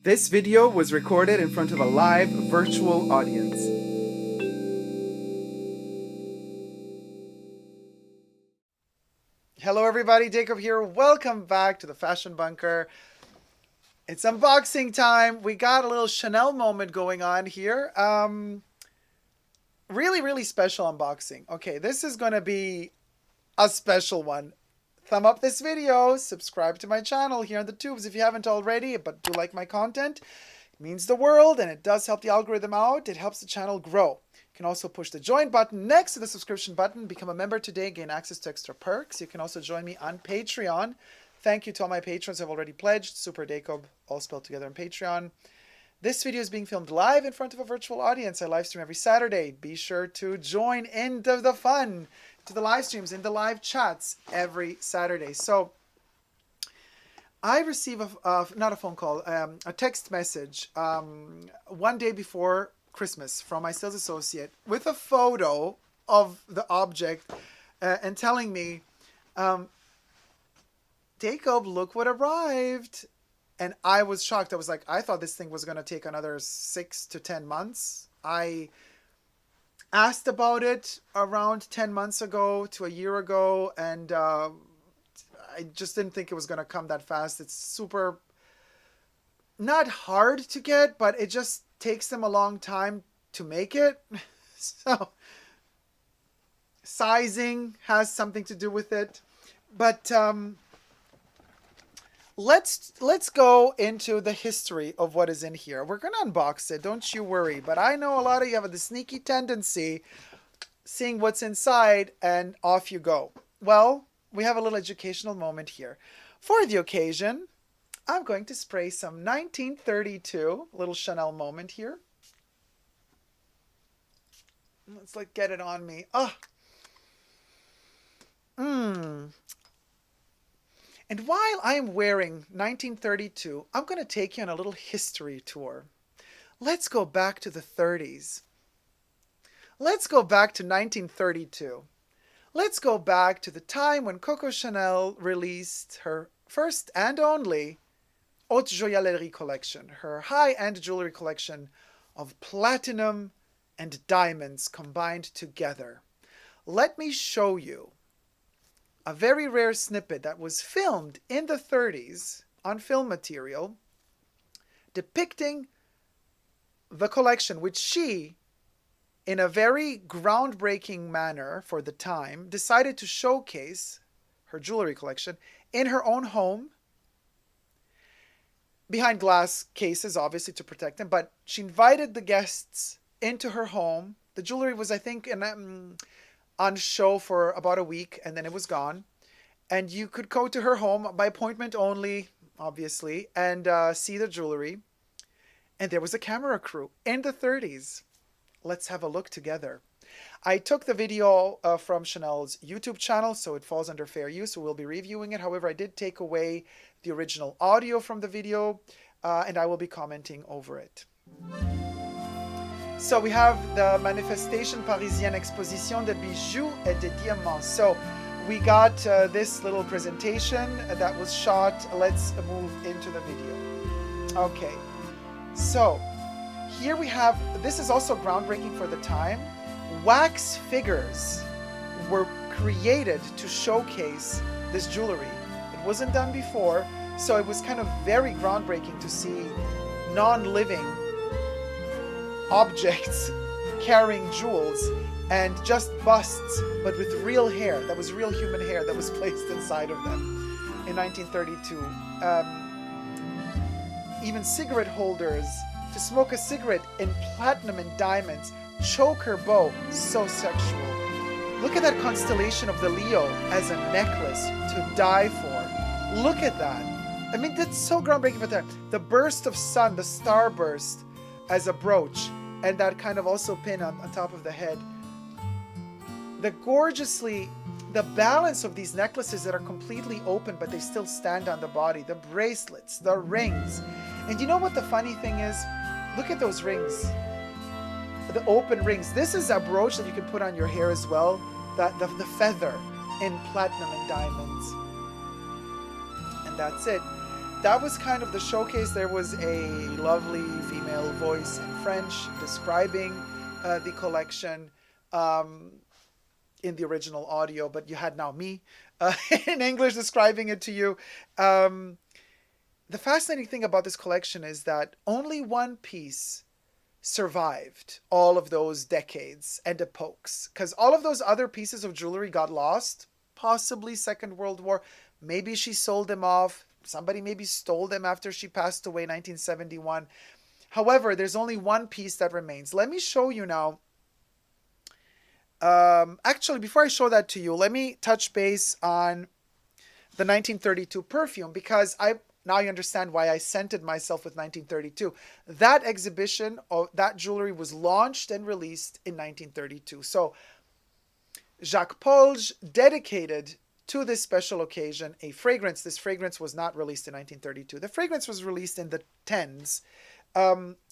This video was recorded in front of a live virtual audience. Hello everybody, Dacob here. Welcome back to the Fashion Bunker. It's unboxing time. We got a little Chanel moment going on here. Really special unboxing. Okay, this is going to be a special one. Thumb up this video, subscribe to my channel here on the tubes if you haven't already, but do like my content. It means the world and it does help the algorithm out. It helps the channel grow. You can also push the join button next to the subscription button. Become a member today, gain access to extra perks. You can also join me on Patreon. Thank you to all my patrons who have already pledged. superdacob, all spelled together on Patreon. This video is being filmed live in front of a virtual audience. I live stream every Saturday. Be sure to join into the fun, to the live streams, in the live chats every Saturday. So I receive not a phone call, a text message one day before Christmas from my sales associate with a photo of the object and telling me, Dacob, look what arrived. And I was shocked. I was like, I thought this thing was going to take another 6 to 10 months. I asked about it around 10 months ago to a year ago, and I just didn't think it was going to come that fast. It's super, not hard to get, but it just takes them a long time to make it. So sizing has something to do with it. But let's go into the history of what is in here. We're going to unbox it, don't you worry. But I know a lot of you have the sneaky tendency seeing what's inside and off you go. Well, we have a little educational moment here. For the occasion, I'm going to spray some 1932, little Chanel moment here. Let's get it on me. And while I'm wearing 1932, I'm going to take you on a little history tour. Let's go back to the 30s. Let's go back to 1932. Let's go back to the time when Coco Chanel released her first and only haute joaillerie collection, her high-end jewelry collection of platinum and diamonds combined together. Let me show you a very rare snippet that was filmed in the 30s on film material depicting the collection, which she, in a very groundbreaking manner for the time, decided to showcase her jewelry collection in her own home, behind glass cases, obviously, to protect them, but she invited the guests into her home. The jewelry was, I think, on show for about a week, and then it was gone. And you could go to her home by appointment only, obviously, and see the jewelry. And there was a camera crew in the 30s. Let's have a look together. I took the video from Chanel's YouTube channel, so it falls under fair use, so we'll be reviewing it. However, I did take away the original audio from the video, and I will be commenting over it. So we have the Manifestation Parisienne Exposition de Bijoux et de Diamants. So we got this little presentation that was shot. Let's move into the video. Okay, so here we have, this is also groundbreaking for the time. Wax figures were created to showcase this jewelry. It wasn't done before, so it was kind of very groundbreaking to see non-living objects carrying jewels and just busts, but with real hair. That was real human hair that was placed inside of them in 1932. Even cigarette holders to smoke a cigarette in platinum and diamonds. Choker bow, so sexual. Look at that constellation of the Leo as a necklace to die for. Look at that. I mean, that's so groundbreaking for that. The burst of sun, the starburst as a brooch, and that kind of also pin on top of the head. The balance of these necklaces that are completely open, but they still stand on the body. The bracelets, the rings. And you know what the funny thing is? Look at those rings. The open rings. This is a brooch that you can put on your hair as well. The feather in platinum and diamonds. And that's it. that was kind of the showcase. There was a lovely female voice in French describing the collection in the original audio, but you had now me in English describing it to you. The fascinating thing about this collection is that only one piece survived all of those decades and epochs, because all of those other pieces of jewelry got lost, possibly Second World War. Maybe she sold them off. Somebody maybe stole them after she passed away in 1971. However, there's only one piece that remains. Let me show you now. Actually, before I show that to you, let me touch base on the 1932 perfume, because now you understand why I scented myself with 1932. That exhibition of that jewelry was launched and released in 1932. So Jacques Polge dedicated to this special occasion a fragrance. This fragrance was not released in 1932. The fragrance was released in the 10s.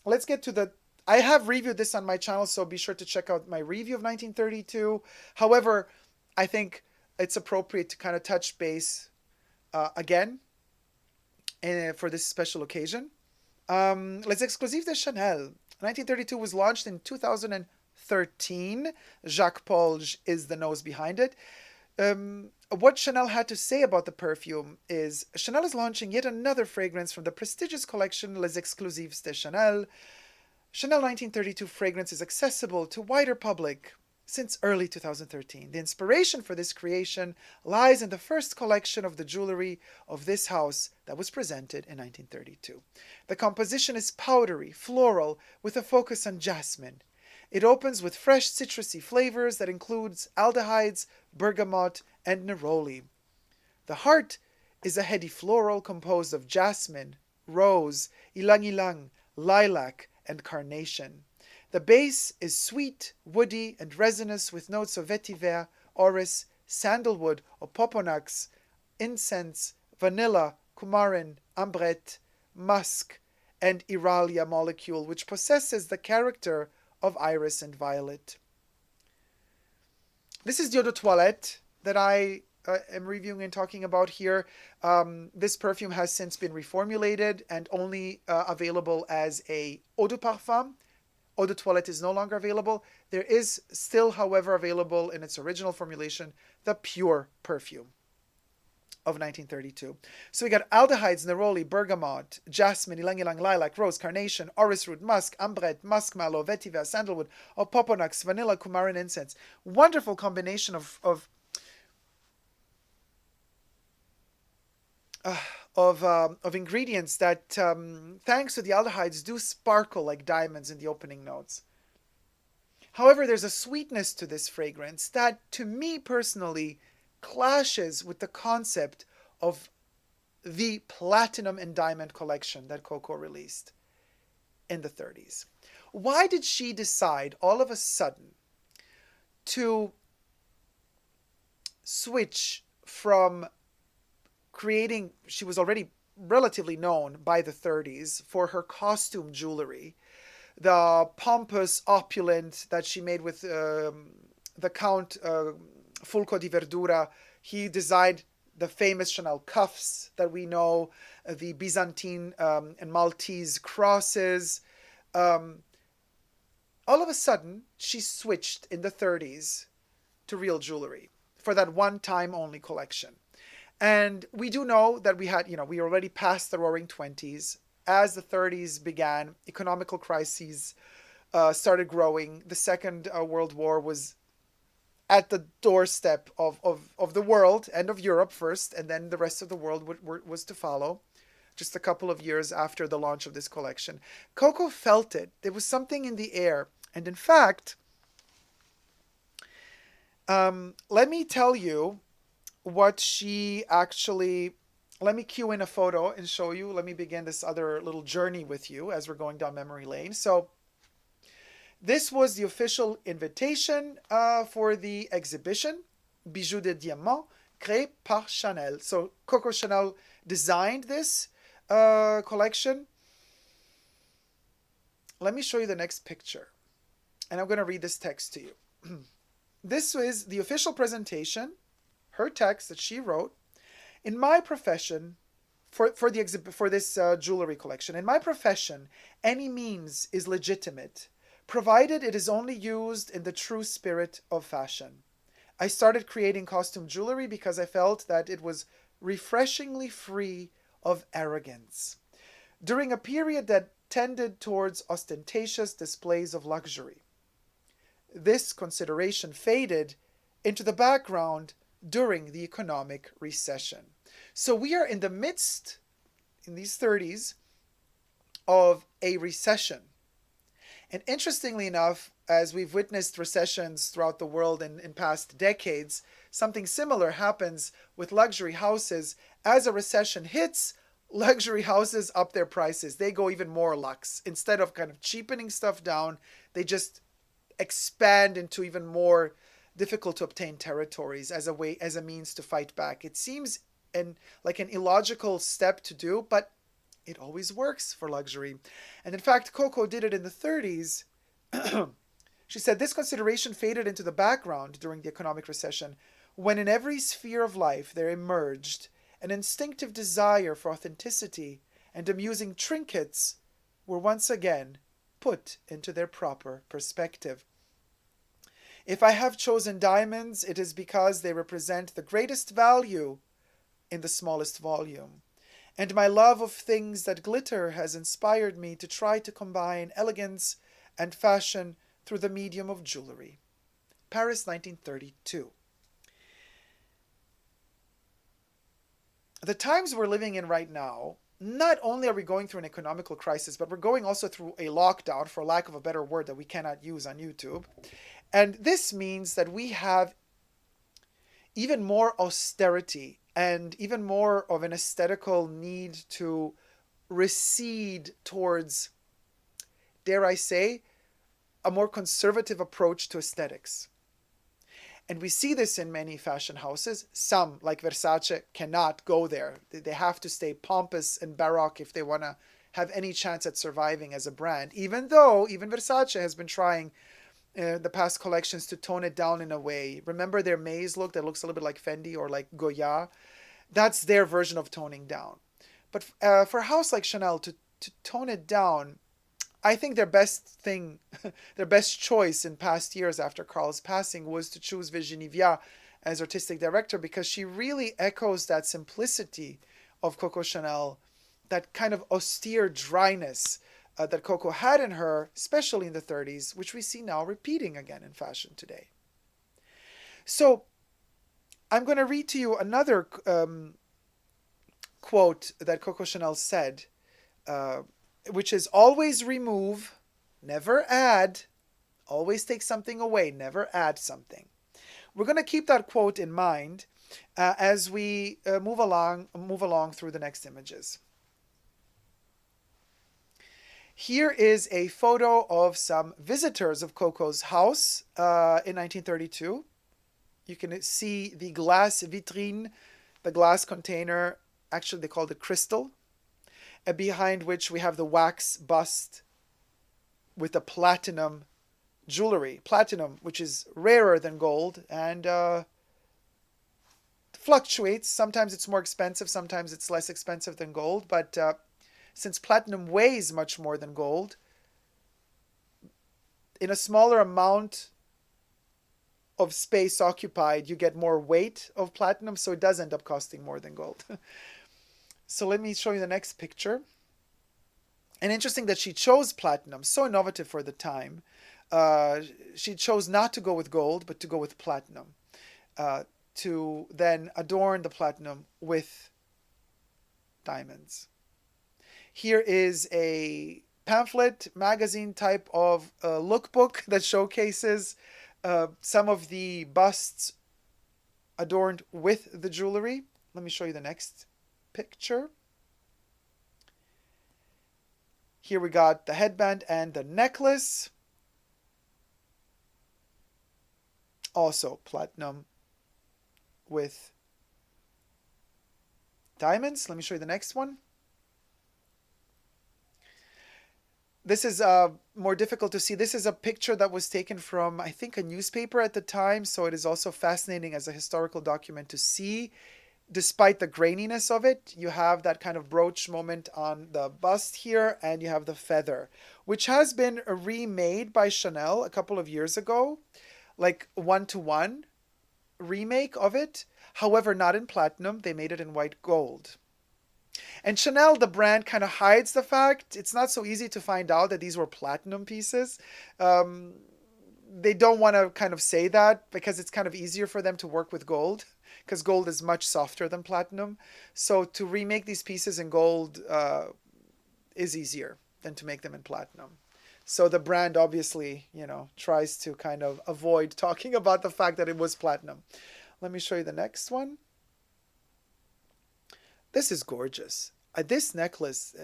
Let's get to the... I have reviewed this on my channel, so be sure to check out my review of 1932. However, I think it's appropriate to kind of touch base again for this special occasion. Les Exclusifs de Chanel. 1932 was launched in 2013. Jacques Polge is the nose behind it. What Chanel had to say about the perfume is, Chanel is launching yet another fragrance from the prestigious collection Les Exclusifs de Chanel. Chanel 1932 fragrance is accessible to wider public since early 2013. The inspiration for this creation lies in the first collection of the jewelry of this house that was presented in 1932. The composition is powdery, floral, with a focus on jasmine. It opens with fresh citrusy flavors that includes aldehydes, bergamot, and neroli. The heart is a heady floral composed of jasmine, rose, ylang-ylang, lilac, and carnation. The base is sweet, woody, and resinous with notes of vetiver, orris, sandalwood, opoponax, incense, vanilla, coumarin, ambrette, musk, and iralia molecule, which possesses the character of iris and violet. This is the eau de toilette that I am reviewing and talking about here. This perfume has since been reformulated and only available as a eau de parfum. Eau de toilette is no longer available. There is still, however, available in its original formulation, the pure perfume of 1932. So we got aldehydes, neroli, bergamot, jasmine, ylang-ylang, lilac, rose, carnation, orris root, musk, ambrette, musk mallow, vetiver, sandalwood, opoponax, vanilla, coumarin, incense. Wonderful combination of ingredients that, thanks to the aldehydes, do sparkle like diamonds in the opening notes. However, there's a sweetness to this fragrance that, to me personally, clashes with the concept of the platinum and diamond collection that Coco released in the 30s. Why did she decide all of a sudden to switch from creating... She was already relatively known by the 30s for her costume jewelry, the pompous opulent that she made with the Count Fulco di Verdura. He designed the famous Chanel cuffs that we know, the Byzantine and Maltese crosses. All of a sudden, she switched in the 30s to real jewelry for that one-time only collection. And we do know that we already passed the Roaring 20s. As the 30s began, economical crises started growing. The Second World War was at the doorstep of the world, and of Europe first, and then the rest of the world was to follow, just a couple of years after the launch of this collection. Coco felt it. There was something in the air. And in fact, let me tell you what she actually... Let me cue in a photo and show you. Let me begin this other little journey with you as we're going down memory lane. So this was the official invitation for the exhibition, Bijoux de Diamant, créé par Chanel. So Coco Chanel designed this collection. Let me show you the next picture. And I'm going to read this text to you. This is the official presentation, her text that she wrote. In my profession, for this jewelry collection. In my profession, any means is legitimate, provided it is only used in the true spirit of fashion. I started creating costume jewelry because I felt that it was refreshingly free of arrogance during a period that tended towards ostentatious displays of luxury. This consideration faded into the background during the economic recession. So we are in the midst, in these 30s, of a recession. And interestingly enough, as we've witnessed recessions throughout the world in past decades, something similar happens with luxury houses. As a recession hits, luxury houses up their prices. They go even more luxe. Instead of kind of cheapening stuff down, they just expand into even more difficult to obtain territories as a means to fight back. It seems like an illogical step to do, but it always works for luxury. And in fact, Coco did it in the 30s. She said this consideration faded into the background during the economic recession, when in every sphere of life there emerged an instinctive desire for authenticity, and amusing trinkets were once again put into their proper perspective. If I have chosen diamonds, it is because they represent the greatest value in the smallest volume. And my love of things that glitter has inspired me to try to combine elegance and fashion through the medium of jewelry. Paris, 1932. The times we're living in right now, not only are we going through an economical crisis, but we're going also through a lockdown, for lack of a better word that we cannot use on YouTube. And this means that we have even more austerity and even more of an aesthetical need to recede towards, dare I say, a more conservative approach to aesthetics. And we see this in many fashion houses. Some, like Versace, cannot go there. They have to stay pompous and baroque if they want to have any chance at surviving as a brand. Even though, even Versace has been trying the past collections to tone it down in a way. Remember their maze look that looks a little bit like Fendi or like Goya? That's their version of toning down. But for a house like Chanel to tone it down, I think their best thing, their best choice in past years after Karl's passing was to choose Virginie Viard as artistic director, because she really echoes that simplicity of Coco Chanel, that kind of austere dryness that Coco had in her, especially in the 30s, which we see now repeating again in fashion today. So I'm going to read to you another quote that Coco Chanel said, which is always remove, never add, always take something away, never add something. We're going to keep that quote in mind as we move along through the next images. Here is a photo of some visitors of Coco's house in 1932. You can see the glass vitrine, the glass container, actually they called it crystal, behind which we have the wax bust with the platinum jewelry. Platinum, which is rarer than gold and fluctuates. Sometimes it's more expensive, sometimes it's less expensive than gold, but since platinum weighs much more than gold, in a smaller amount of space occupied, you get more weight of platinum, so it does end up costing more than gold. So let me show you the next picture. And interesting that she chose platinum, so innovative for the time. She chose not to go with gold, but to go with platinum, to then adorn the platinum with diamonds. Here is a pamphlet, magazine type of lookbook that showcases some of the busts adorned with the jewelry. Let me show you the next picture. Here we got the headband and the necklace. Also platinum with diamonds. Let me show you the next one. This is more difficult to see. This is a picture that was taken from, I think, a newspaper at the time. So it is also fascinating as a historical document to see despite the graininess of it, you have that kind of brooch moment on the bust here, and you have the feather, which has been remade by Chanel a couple of years ago, like one-to-one remake of it. However, not in platinum. They made it in white gold. And Chanel, the brand, kind of hides the fact. It's not so easy to find out that these were platinum pieces. Um, they don't want to kind of say that because it's kind of easier for them to work with gold because gold is much softer than platinum. So to remake these pieces in gold is easier than to make them in platinum. So the brand obviously, tries to kind of avoid talking about the fact that it was platinum. Let me show you the next one. This is gorgeous. This necklace,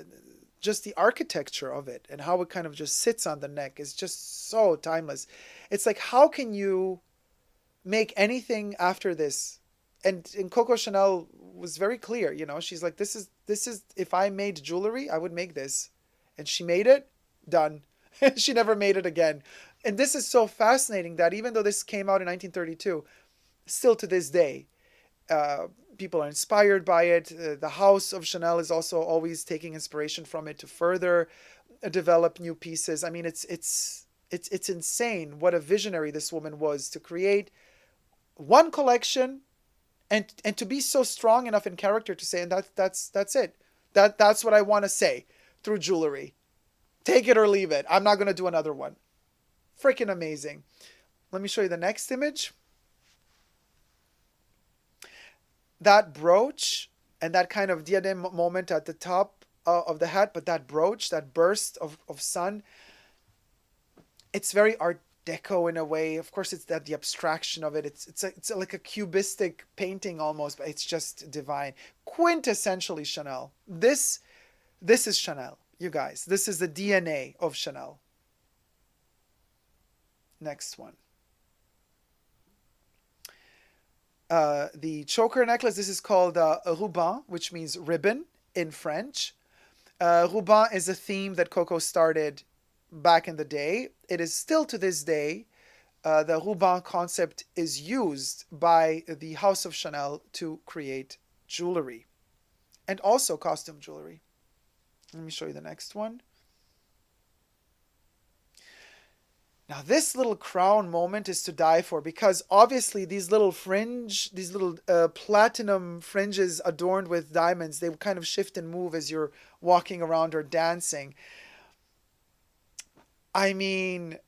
just the architecture of it and how it kind of just sits on the neck is just so timeless. It's like, how can you make anything after this? And Coco Chanel was very clear, she's like, this is if I made jewelry, I would make this. And she made it, done. She never made it again. And this is so fascinating that even though this came out in 1932, still to this day, people are inspired by it. The house of Chanel is also always taking inspiration from it to further develop new pieces. I mean, it's insane what a visionary this woman was to create one collection and to be so strong enough in character to say, and that's it. That's what I want to say through jewelry. Take it or leave it. I'm not going to do another one. Freaking amazing. Let me show you the next image. That brooch and that kind of diadem moment at the top of the hat, but that brooch, that burst of sun, it's very Art Deco in a way. Of course, it's the abstraction of it. It's like a cubistic painting almost, but it's just divine. Quintessentially Chanel. This is Chanel, you guys. This is the DNA of Chanel. Next one. The choker necklace, this is called a ruban, which means ribbon in French. Ruban is a theme that Coco started back in the day. It is still to this day, the ruban concept is used by the House of Chanel to create jewelry and also costume jewelry. Let me show you the next one. Now, this little crown moment is to die for because obviously these little platinum fringes adorned with diamonds, they kind of shift and move as you're walking around or dancing. I mean,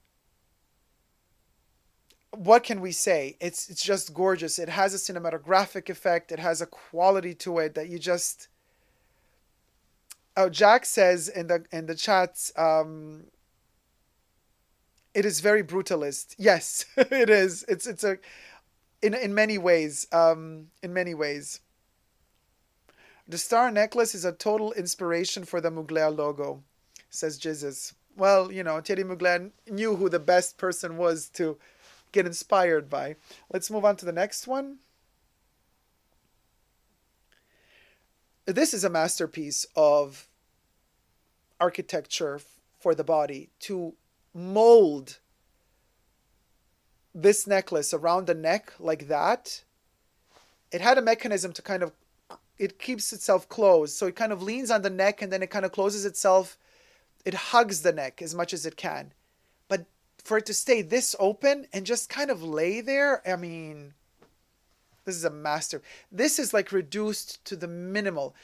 what can we say? It's just gorgeous. It has a cinematographic effect. It has a quality to it that you just... Oh, Jack says in the chats, it is very brutalist. Yes, it is. It's a in many ways. In many ways. The star necklace is a total inspiration for the Mugler logo, says Jesus. Well, Thierry Mugler knew who the best person was to get inspired by. Let's move on to the next one. This is a masterpiece of architecture for the body to mold this necklace around the neck like that. It had a mechanism to kind of, it keeps itself closed. So it kind of leans on the neck and then it kind of closes itself. It hugs the neck as much as it can. But for it to stay this open and just kind of lay there, I mean, this is a master. This is like reduced to the minimal.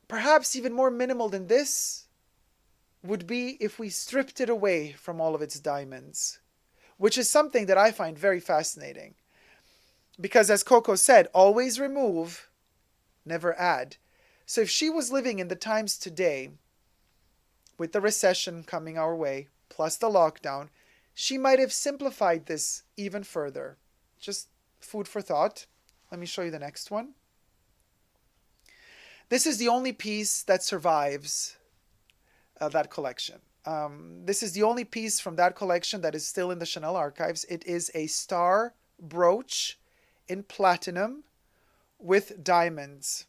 Perhaps even more minimal than this would be if we stripped it away from all of its diamonds, which is something that I find very fascinating. Because as Coco said, always remove, never add. So if she was living in the times today, with the recession coming our way, plus the lockdown, she might have simplified this even further. Just food for thought. Let me show you the next one. This is the only piece that survives that collection. This is the only piece from that collection that is still in the Chanel archives. It is a star brooch in platinum with diamonds.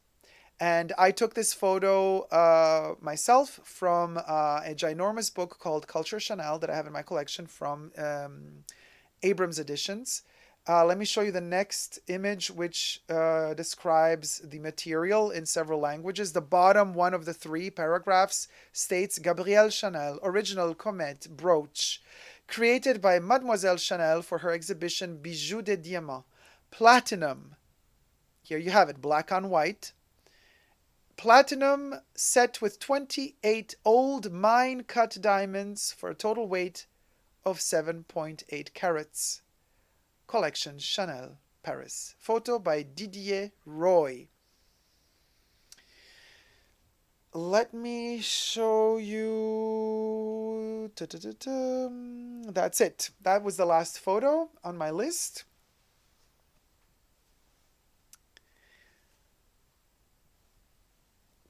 And I took this photo myself from a ginormous book called Culture Chanel that I have in my collection from Abrams Editions. Let me show you the next image, which describes the material in several languages. The bottom one of the three paragraphs states Gabrielle Chanel, original Comet brooch, created by Mademoiselle Chanel for her exhibition Bijoux de Diamant. Platinum. Here you have it, black on white. Platinum set with 28 old mine-cut diamonds for a total weight of 7.8 carats. Collection Chanel, Paris. Photo by Didier Roy. Let me show you. That's it. That was the last photo on my list.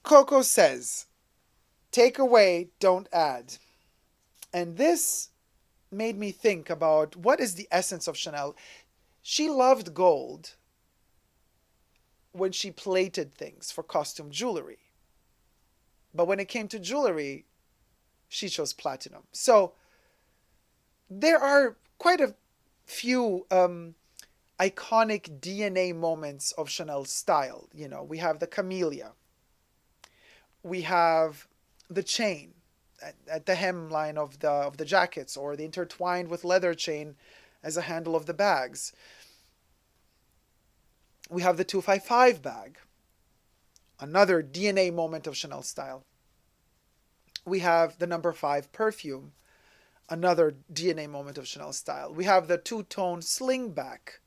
Coco says, take away, don't add. And this made me think about what is the essence of Chanel. She loved gold when she plated things for costume jewelry. But when it came to jewelry, she chose platinum. So there are quite a few iconic DNA moments of Chanel's style. You know, we have the camellia. We have the chain at the hemline of the jackets, or the intertwined with leather chain as a handle of the bags. We have the 255 bag, another DNA moment of Chanel style. We have the number 5 perfume, another DNA moment of Chanel style. We have the two-tone slingback.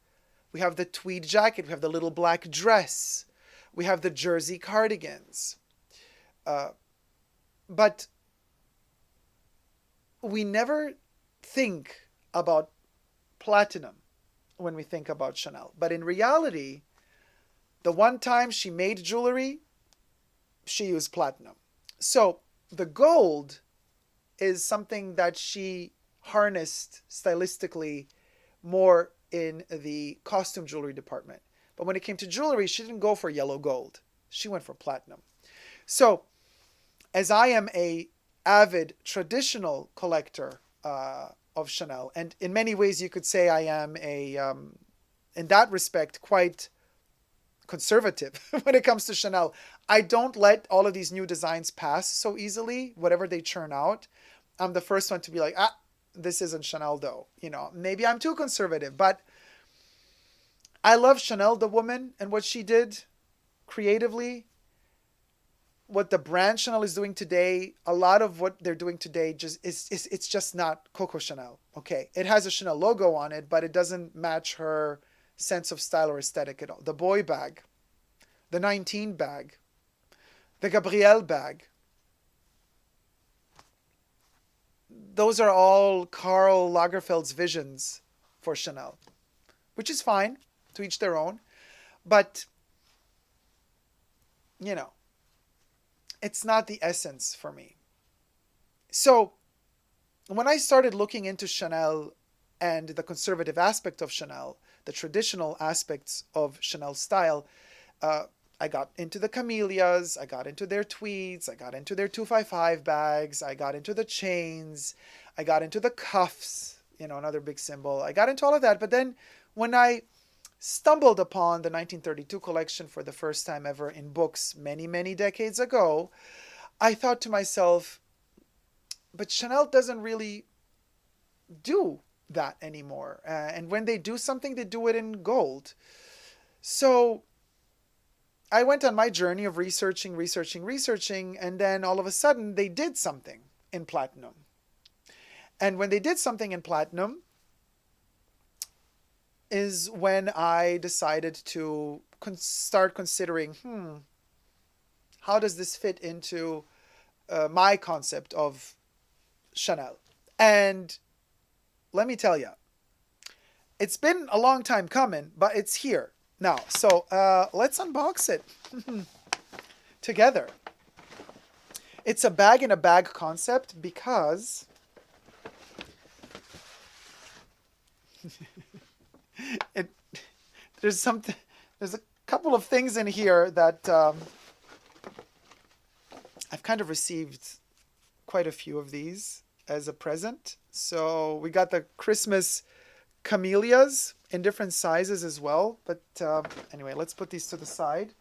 We have the tweed jacket. We have the little black dress. We have the jersey cardigans. But we never think about platinum when we think about Chanel. But in reality, the one time she made jewelry, she used platinum. So the gold is something that she harnessed stylistically more in the costume jewelry department. But when it came to jewelry, she didn't go for yellow gold. She went for platinum. So as I am a avid traditional collector of Chanel, and in many ways you could say I am in that respect, quite conservative when it comes to Chanel. I don't let all of these new designs pass so easily, whatever they churn out. I'm the first one to be like, this isn't Chanel though. You know, maybe I'm too conservative, but I love Chanel, the woman, and what she did creatively. What the brand Chanel is doing today, a lot of what they're doing today it's just not Coco Chanel. Okay, it has a Chanel logo on it, but it doesn't match her sense of style or aesthetic at all. The boy bag, the 19 bag, the Gabrielle bag, those are all Karl Lagerfeld's visions for Chanel, which is fine, to each their own. But, you know, it's not the essence for me. So when I started looking into Chanel and the conservative aspect of Chanel, the traditional aspects of Chanel style, I got into the camellias, I got into their tweeds, I got into their 255 bags, I got into the chains, I got into the cuffs, you know, another big symbol. I got into all of that. But then when I stumbled upon the 1932 collection for the first time ever in books many, many decades ago, I thought to myself, but Chanel doesn't really do that anymore. And when they do something, they do it in gold. So I went on my journey of researching, and then all of a sudden they did something in platinum. And when they did something in platinum is when I decided to start considering, how does this fit into my concept of Chanel? And let me tell you, it's been a long time coming, but it's here now. So let's unbox it together. It's a bag in a bag concept because there's a couple of things in here that I've kind of received quite a few of these as a present. So we got the Christmas camellias in different sizes as well. But anyway, let's put these to the side.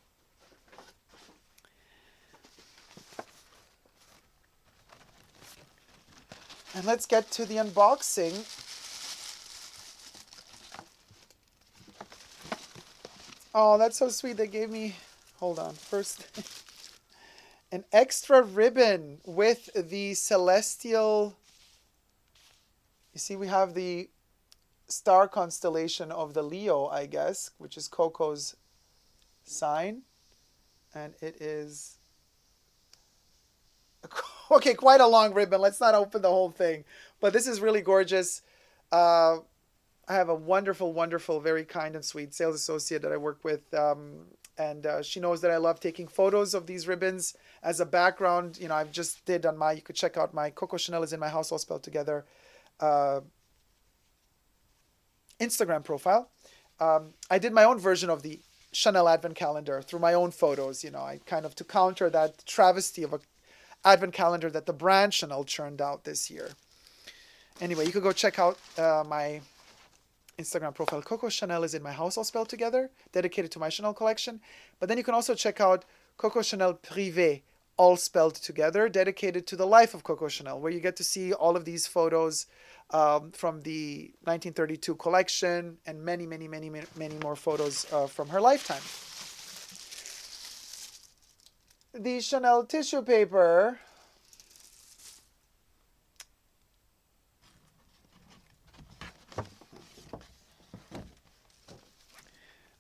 And let's get to the unboxing. Oh, that's so sweet. They gave me, hold on, first, an extra ribbon with the celestial, you see we have the star constellation of the Leo, I guess, which is Coco's sign. And it is, okay, quite a long ribbon. Let's not open the whole thing. But this is really gorgeous. I have a wonderful, wonderful, very kind and sweet sales associate that I work with. And she knows that I love taking photos of these ribbons as a background. You know, I've just did on my, you could check out my Coco Chanel is in my house all spelled together Instagram profile. I did my own version of the Chanel Advent Calendar through my own photos. You know, I kind of to counter that travesty of a Advent calendar that the brand Chanel churned out this year. Anyway, you could go check out my Instagram profile. Coco Chanel is in my house all spelled together, dedicated to my Chanel collection. But then you can also check out Coco Chanel Privé, all spelled together, dedicated to the life of Coco Chanel, where you get to see all of these photos from the 1932 collection and many, many, many, many more photos from her lifetime. The Chanel tissue paper.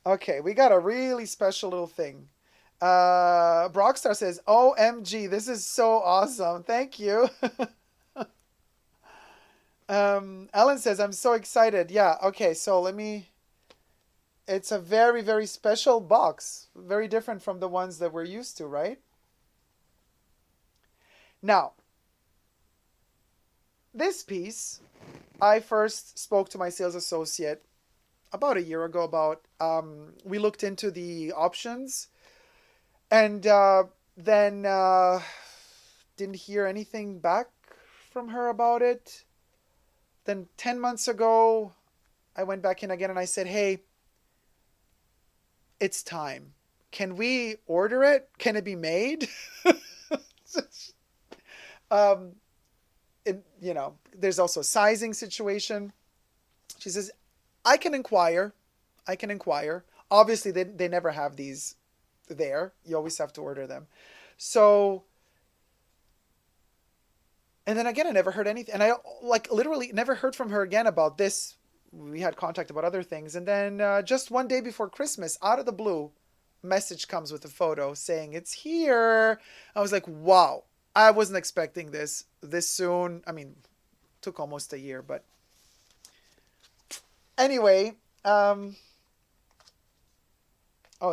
Okay, we got a really special little thing. Brockstar says, OMG, this is so awesome. Thank you. Ellen says, I'm so excited. Yeah, okay, so let me... It's a very, very special box. Very different from the ones that we're used to, right? Now, this piece, I first spoke to my sales associate about a year ago about, we looked into the options and then didn't hear anything back from her about it. Then 10 months ago, I went back in again and I said, hey, it's time. Can we order it? Can it be made? You know, there's also a sizing situation. She says, I can inquire. I can inquire. Obviously, they never have these there. You always have to order them. So, and then again, I never heard anything. And I like literally never heard from her again about this. We had contact about other things. And then just one day before Christmas, out of the blue, message comes with a photo saying it's here. I was like, wow, I wasn't expecting this soon. I mean, took almost a year, but anyway, oh,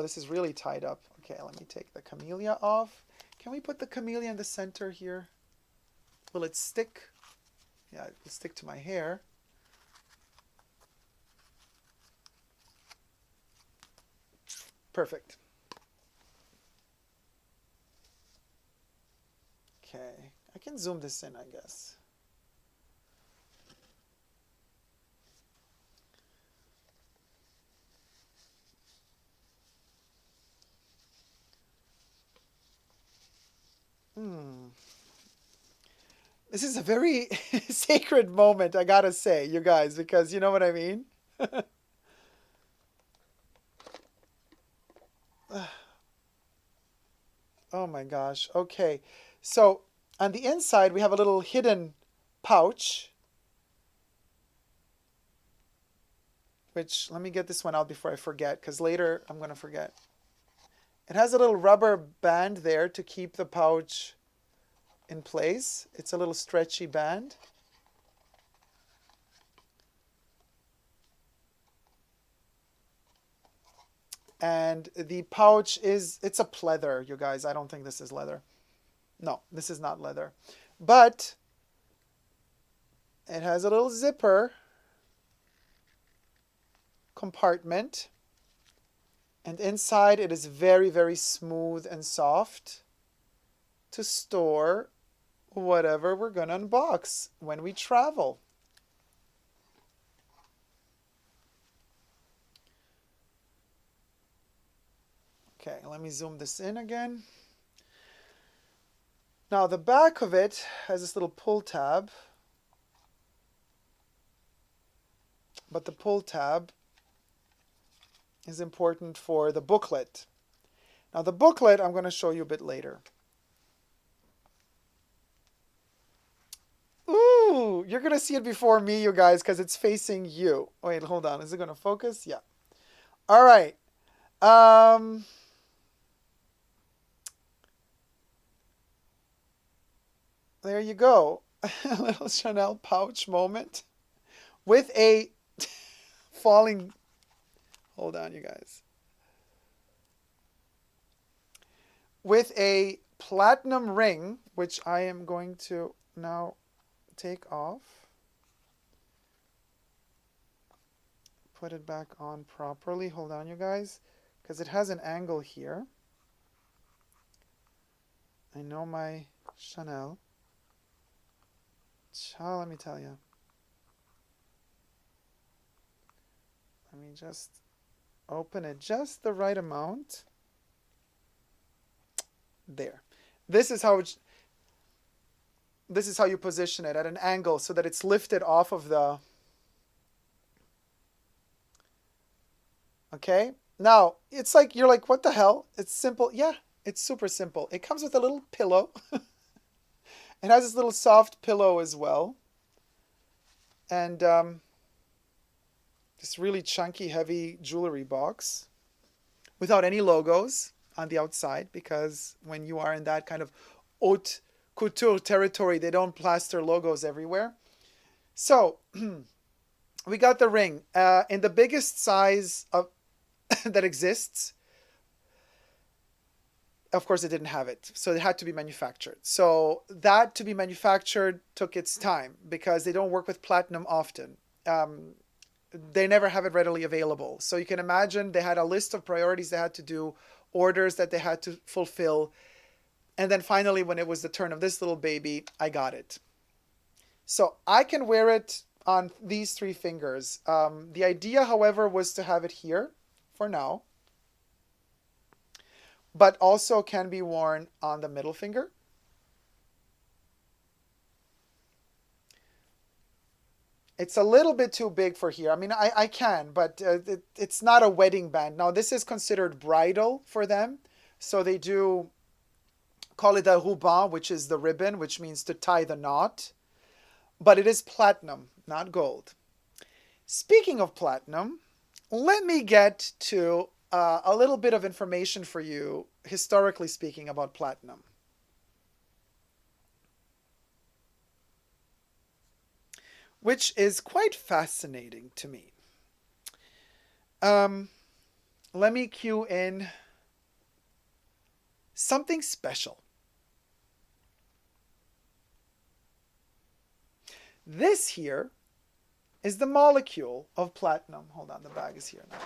this is really tied up. Okay, let me take the camellia off. Can we put the camellia in the center here? Will it stick? Yeah, it will stick to my hair. Perfect. Okay, I can zoom this in, I guess. This is a very sacred moment, I gotta say, you guys, because you know what I mean? Oh my gosh. Okay. So on the inside, we have a little hidden pouch, which let me get this one out before I forget, because later I'm going to forget. It has a little rubber band there to keep the pouch in place. It's a little stretchy band. And the pouch it's a pleather, you guys. I don't think this is leather. No, this is not leather. But it has a little zipper compartment. And inside it is very, very smooth and soft to store whatever we're going to unbox when we travel. Okay, let me zoom this in again. Now the back of it has this little pull tab, but the pull tab is important for the booklet. Now the booklet I'm going to show you a bit later. Ooh, you're going to see it before me, you guys, because it's facing you. Wait, hold on. Is it going to focus? Yeah. All right. There you go. A little Chanel pouch moment with a falling... Hold on, you guys. With a platinum ring, which I am going to now take off. Put it back on properly. Hold on, you guys, because it has an angle here. I know my Chanel. Let me tell you. Let me just open it just the right amount. There. This is how you position it at an angle so that it's lifted off of the... Okay? Now, it's like, you're like, what the hell? It's simple. Yeah, it's super simple. It comes with a little pillow. It has this little soft pillow as well. And this really chunky, heavy jewelry box without any logos on the outside, because when you are in that kind of haute couture territory, they don't plaster logos everywhere. So we got the ring in the biggest size of that exists. Of course, it didn't have it, so it had to be manufactured. So that to be manufactured took its time because they don't work with platinum often. They never have it readily available. So you can imagine they had a list of priorities they had to do, orders that they had to fulfill. And then finally, when it was the turn of this little baby, I got it. So I can wear it on these 3 fingers. The idea, however, was to have it here for now, but also can be worn on the middle finger. It's a little bit too big for here. I mean, I can, but it's not a wedding band. Now, this is considered bridal for them. So they do call it a ruban, which is the ribbon, which means to tie the knot. But it is platinum, not gold. Speaking of platinum, let me get to a little bit of information for you, historically speaking, about platinum. Which is quite fascinating to me. Let me cue in something special. This here is the molecule of platinum. Hold on, the bag is here now.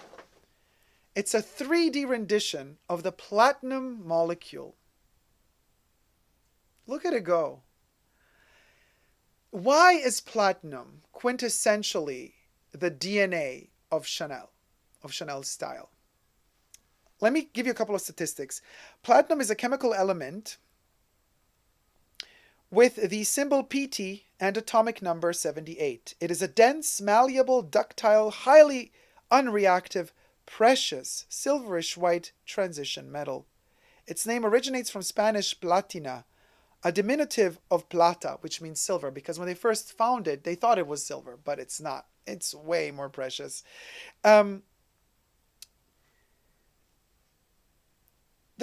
It's a 3D rendition of the platinum molecule. Look at it go. Why is platinum quintessentially the DNA of Chanel, of Chanel's style? Let me give you a couple of statistics. Platinum is a chemical element with the symbol PT and atomic number 78. It is a dense, malleable, ductile, highly unreactive, precious, silverish white transition metal. Its name originates from Spanish platina, a diminutive of plata, which means silver, because when they first found it, they thought it was silver, but it's not. It's way more precious. The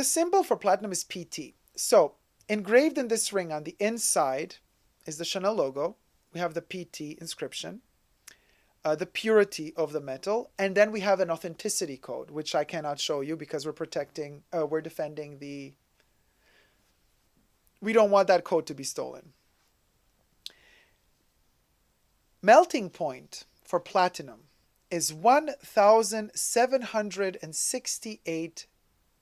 symbol for platinum is PT. So, engraved in this ring on the inside is the Chanel logo. We have the PT inscription, the purity of the metal, and then we have an authenticity code, which I cannot show you because we're defending the... We don't want that code to be stolen. Melting point for platinum is 1,768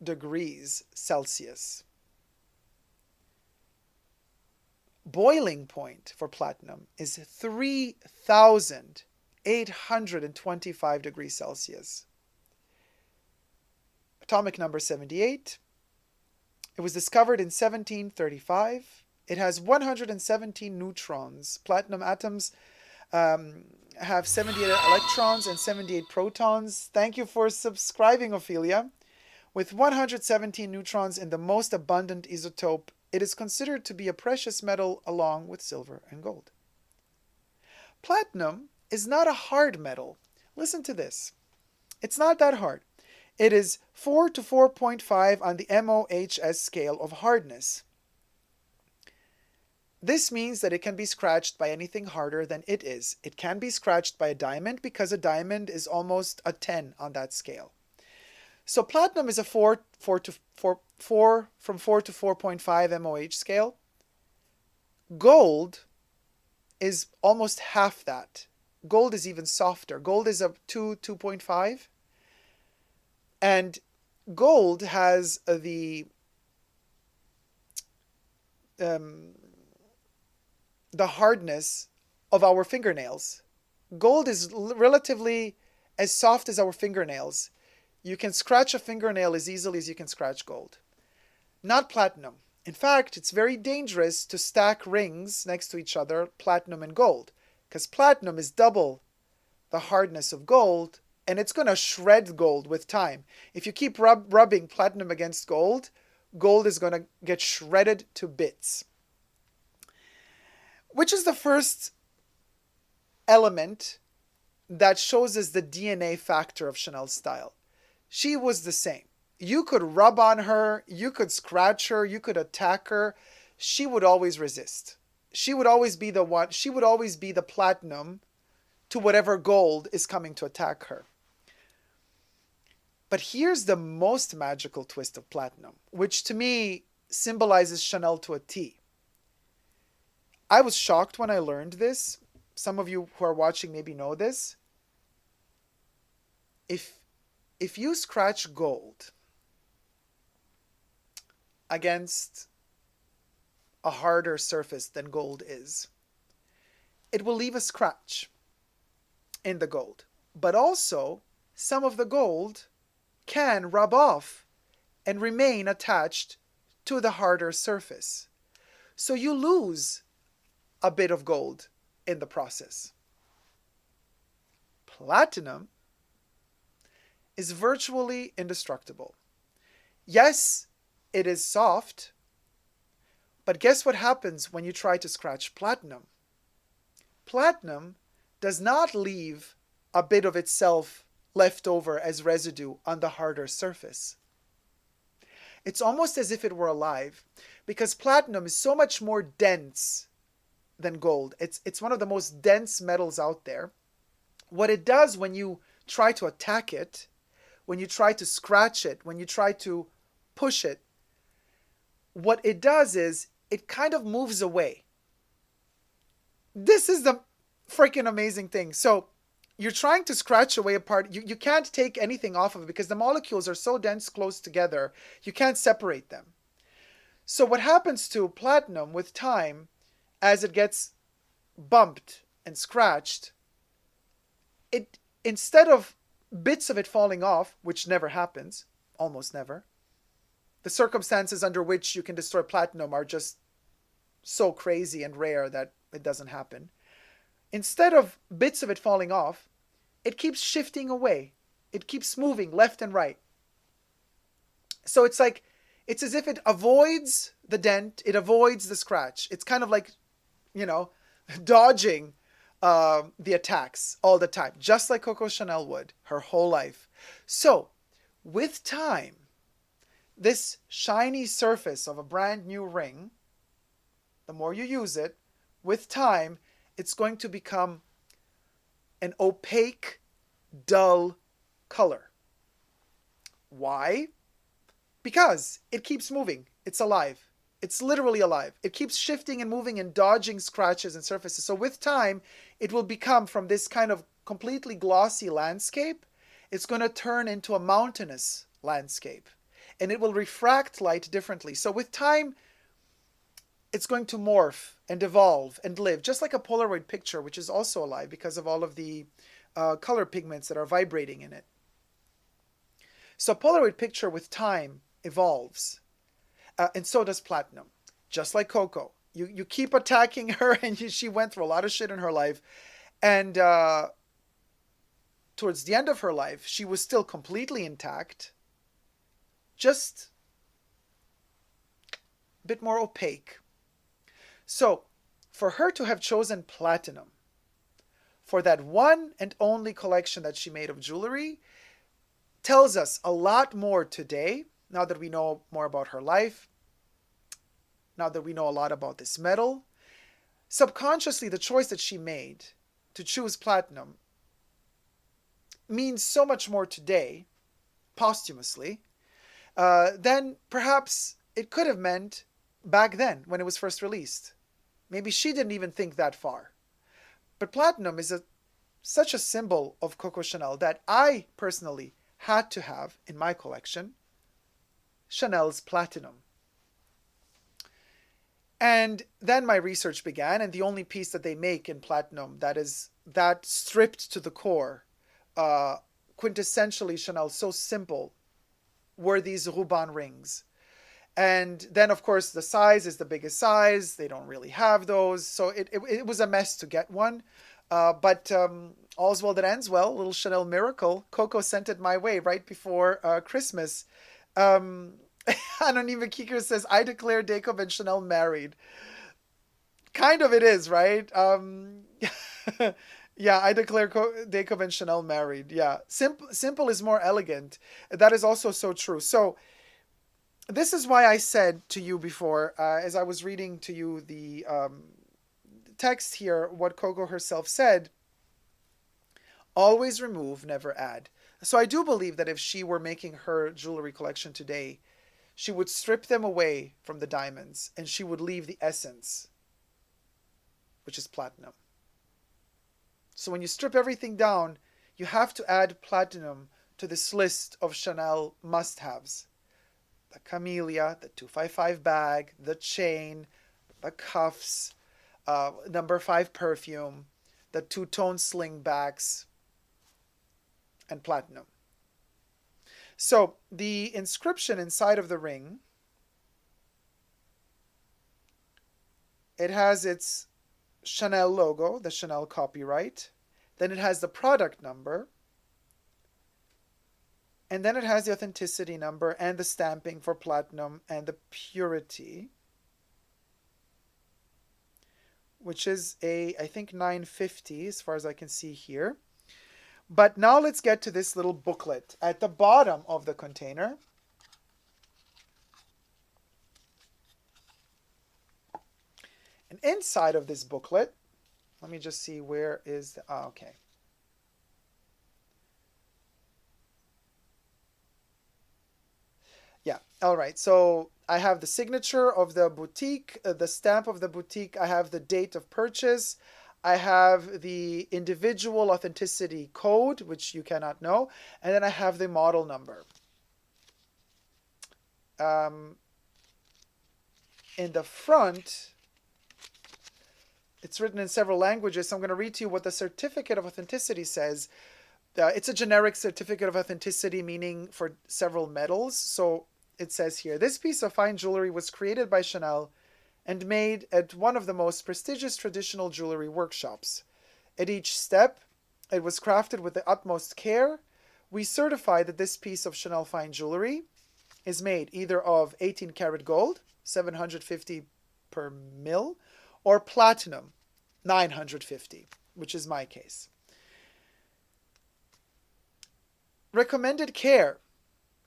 degrees Celsius. Boiling point for platinum is 3,825 degrees Celsius. atomic number 78. It was discovered in 1735. It has 117 neutrons. Platinum atoms have 78 electrons and 78 protons. Thank you for subscribing, Ophelia. With 117 neutrons in the most abundant isotope, it is considered to be a precious metal along with silver and gold. Platinum is not a hard metal. Listen to this. It's not that hard. It is 4 to 4.5 on the MOHS scale of hardness. This means that it can be scratched by anything harder than it is. It can be scratched by a diamond because a diamond is almost a 10 on that scale. So platinum is a 4 to 4.5 MOH scale. Gold is almost half that. Gold is even softer. Gold is a 2.5. And gold has the hardness of our fingernails. Gold is relatively as soft as our fingernails. You can scratch a fingernail as easily as you can scratch gold. Not platinum. In fact, it's very dangerous to stack rings next to each other, platinum and gold, because platinum is double the hardness of gold, and it's going to shred gold with time. If you keep rubbing platinum against gold, gold is going to get shredded to bits. Which is the first element that shows us the DNA factor of Chanel's style. She was the same. You could rub on her, you could scratch her, you could attack her. She would always resist. She would always be the one, she would always be the platinum to whatever gold is coming to attack her. But here's the most magical twist of platinum, which to me symbolizes Chanel to a T. I was shocked when I learned this. Some of you who are watching maybe know this. If you scratch gold against a harder surface than gold is, it will leave a scratch in the gold. But also, some of the gold can rub off and remain attached to the harder surface. So you lose a bit of gold in the process. Platinum is virtually indestructible. Yes, it is soft, but guess what happens when you try to scratch platinum? Platinum does not leave a bit of itself left over as residue on the harder surface. It's almost as if it were alive, because platinum is so much more dense than gold. It's one of the most dense metals out there. What it does when you try to attack it, when you try to scratch it, when you try to push it, what it does is it kind of moves away. This is the freaking amazing thing. So you're trying to scratch away a part. You can't take anything off of it because the molecules are so dense close together, you can't separate them. So what happens to platinum with time, as it gets bumped and scratched, it, instead of bits of it falling off, which never happens, almost never, the circumstances under which you can destroy platinum are just so crazy and rare that it doesn't happen. Instead of bits of it falling off, it keeps shifting away. It keeps moving left and right. So it's like, it's as if it avoids the dent, it avoids the scratch. It's kind of like, dodging the attacks all the time, just like Coco Chanel would her whole life. So, with time, this shiny surface of a brand new ring, the more you use it, with time, it's going to become an opaque, dull color. Why? Because it keeps moving. It's alive. It's literally alive. It keeps shifting and moving and dodging scratches and surfaces. So with time, it will become from this kind of completely glossy landscape, it's going to turn into a mountainous landscape. And it will refract light differently. So with time, it's going to morph and evolve and live, just like a Polaroid picture, which is also alive because of all of the color pigments that are vibrating in it. So Polaroid picture with time evolves, and so does platinum. Just like Coco, you keep attacking her, and she went through a lot of shit in her life, and towards the end of her life, she was still completely intact, just a bit more opaque. So, for her to have chosen platinum for that one and only collection that she made of jewelry tells us a lot more today, now that we know more about her life, now that we know a lot about this metal. Subconsciously, the choice that she made to choose platinum means so much more today, posthumously, than perhaps it could have meant back then when it was first released. Maybe she didn't even think that far. But platinum is such a symbol of Coco Chanel that I personally had to have in my collection Chanel's platinum. And then my research began, and the only piece that they make in platinum that is that stripped to the core, quintessentially Chanel, so simple, were these ruban rings. And then, of course, the size is the biggest size. They don't really have those. So it was a mess to get one. But all's well that ends well. A little Chanel miracle. Coco sent it my way right before Christmas. Anonyma Kiker says, I declare Dacob and Chanel married. Kind of it is, right? Yeah, I declare Dacob and Chanel married. Yeah, simple is more elegant. That is also so true. So this is why I said to you before, as I was reading to you the text here, what Coco herself said, always remove, never add. So I do believe that if she were making her jewelry collection today, she would strip them away from the diamonds and she would leave the essence, which is platinum. So when you strip everything down, you have to add platinum to this list of Chanel must-haves. The camellia, the 255 bag, the chain, the cuffs, number 5 perfume, the two-tone slingbacks, and platinum. So the inscription inside of the ring, it has its Chanel logo, the Chanel copyright. Then it has the product number. And then it has the authenticity number and the stamping for platinum and the purity, which is I think 950 as far as I can see here. But now let's get to this little booklet at the bottom of the container. And inside of this booklet, let me just see where is the, okay. Yeah, all right. So I have the signature of the boutique, the stamp of the boutique. I have the date of purchase. I have the individual authenticity code, which you cannot know. And then I have the model number. In the front, it's written in several languages. So I'm going to read to you what the certificate of authenticity says. It's a generic certificate of authenticity, meaning for several metals. So it says here, this piece of fine jewelry was created by Chanel and made at one of the most prestigious traditional jewelry workshops. At each step, it was crafted with the utmost care. We certify that this piece of Chanel fine jewelry is made either of 18 karat gold, 750 per mil, or platinum, 950, which is my case. Recommended care.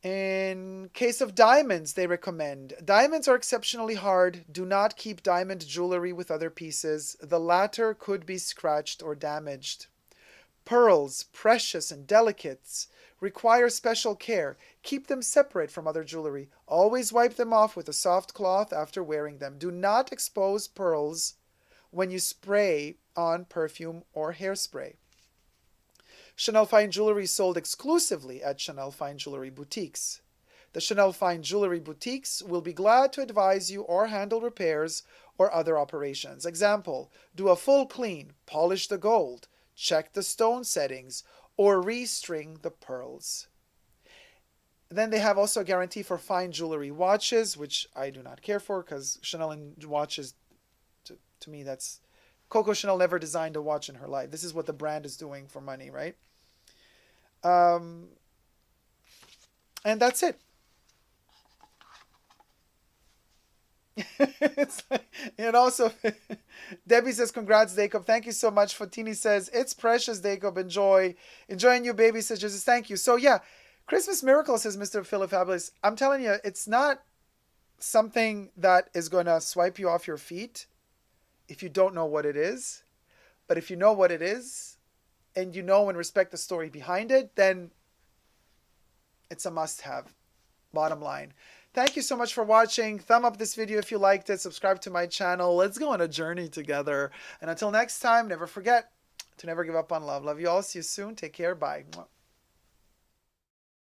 In case of diamonds, they recommend. Diamonds are exceptionally hard. Do not keep diamond jewelry with other pieces. The latter could be scratched or damaged. Pearls, precious and delicate, require special care. Keep them separate from other jewelry. Always wipe them off with a soft cloth after wearing them. Do not expose pearls when you spray on perfume or hairspray. Chanel Fine Jewelry is sold exclusively at Chanel Fine Jewelry boutiques. The Chanel Fine Jewelry boutiques will be glad to advise you or handle repairs or other operations. Example, do a full clean, polish the gold, check the stone settings, or restring the pearls. Then they have also a guarantee for fine jewelry watches, which I do not care for because Chanel and watches, to me, that's... Coco Chanel never designed a watch in her life. This is what the brand is doing for money, right? And that's it. It's like, and also, Debbie says, congrats, Dacob. Thank you so much. Fatini says, it's precious, Dacob. Enjoying you, baby. Says, just thank you. So, yeah, Christmas Miracle, says Mr. Philip Fabulous. I'm telling you, it's not something that is going to swipe you off your feet if you don't know what it is. But if you know what it is, and you know and respect the story behind it, then it's a must-have. Bottom line. Thank you so much for watching. Thumb up this video if you liked it. Subscribe to my channel. Let's go on a journey together. And until next time, never forget to never give up on love. Love you all. See you soon. Take care. Bye.